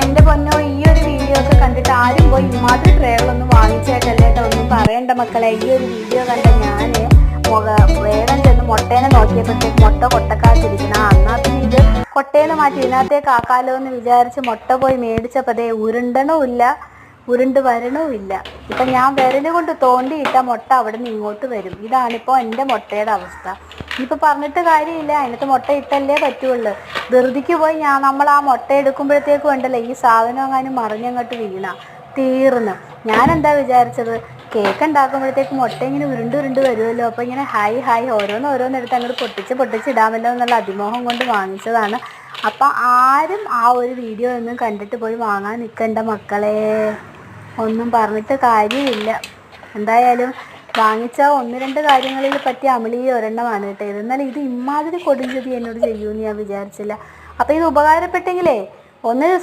എന്റെ പൊന്നോ, ഈ ഒരു വീഡിയോ ഒക്കെ കണ്ടിട്ട് ആരും പോയി ഇമാതിരി ട്രേകളൊന്നും വാങ്ങിച്ചേക്കല്ലേ കേട്ടോ. ഒന്നും പറയണ്ട മക്കളെ. ഈ ഒരു വീഡിയോ കണ്ട ഞാന് വേഗം ചെന്ന് മുട്ടേനെ നോക്കിയപ്പോഴത്തേക്ക് മുട്ട കൊട്ടക്കാത്തിരിക്കണം. എന്നാ പിന്നെ ഇത് കൊട്ടേന്ന് മാറ്റി ഇതിനകത്തേക്ക് ആക്കാലോ എന്ന് വിചാരിച്ച് മുട്ട പോയി മേടിച്ചപ്പോ ഉരുണ്ടണമില്ല, ഉരുണ്ട് വരണമില്ല. ഇപ്പൊ ഞാൻ വിരല് കൊണ്ട് തോണ്ടിയിട്ട മുട്ട അവിടെ നിന്ന് ഇങ്ങോട്ട് വരും. ഇതാണിപ്പോ എൻ്റെ മുട്ടയുടെ അവസ്ഥ. ഇനിയിപ്പോൾ പറഞ്ഞിട്ട് കാര്യമില്ല, അതിനകത്ത് മുട്ട ഇട്ടല്ലേ പറ്റുള്ളൂ. ധൃതിക്ക് പോയി നമ്മൾ ആ മുട്ട എടുക്കുമ്പോഴത്തേക്കും ഉണ്ടല്ലോ ഈ സാധനം എങ്ങാനും മറിഞ്ഞങ്ങോട്ട് വീണ തീർന്ന്. ഞാൻ എന്താ വിചാരിച്ചത്, കേക്ക് ഉണ്ടാക്കുമ്പോഴത്തേക്ക് മുട്ട ഇങ്ങനെ ഉരുണ്ട് ഉരുണ്ട് വരുമല്ലോ, അപ്പോൾ ഇങ്ങനെ ഹായ് ഹായ് ഓരോന്നോരോന്നെടുത്ത് അങ്ങോട്ട് പൊട്ടിച്ചിടാമല്ലോ എന്നുള്ള അതിമോഹം കൊണ്ട് വാങ്ങിച്ചതാണ്. അപ്പം ആരും ആ ഒരു വീഡിയോ ഒന്നും കണ്ടിട്ട് പോയി വാങ്ങാൻ നിൽക്കണ്ട മക്കളെ. ഒന്നും പറഞ്ഞിട്ട് കാര്യമില്ല. എന്തായാലും വാങ്ങിച്ച ഒന്ന് രണ്ട് കാര്യങ്ങളിൽ പറ്റി അമളി ഒരെണ്ണമാണ് കേട്ടോ ഇത്. എന്നാൽ ഇത് ഇമാതിരി കൊടുംചതി എന്നോട് ചെയ്യുമെന്ന് ഞാൻ വിചാരിച്ചില്ല. അപ്പോൾ ഇത് ഉപകാരപ്പെട്ടെങ്കിലേ ഒന്ന്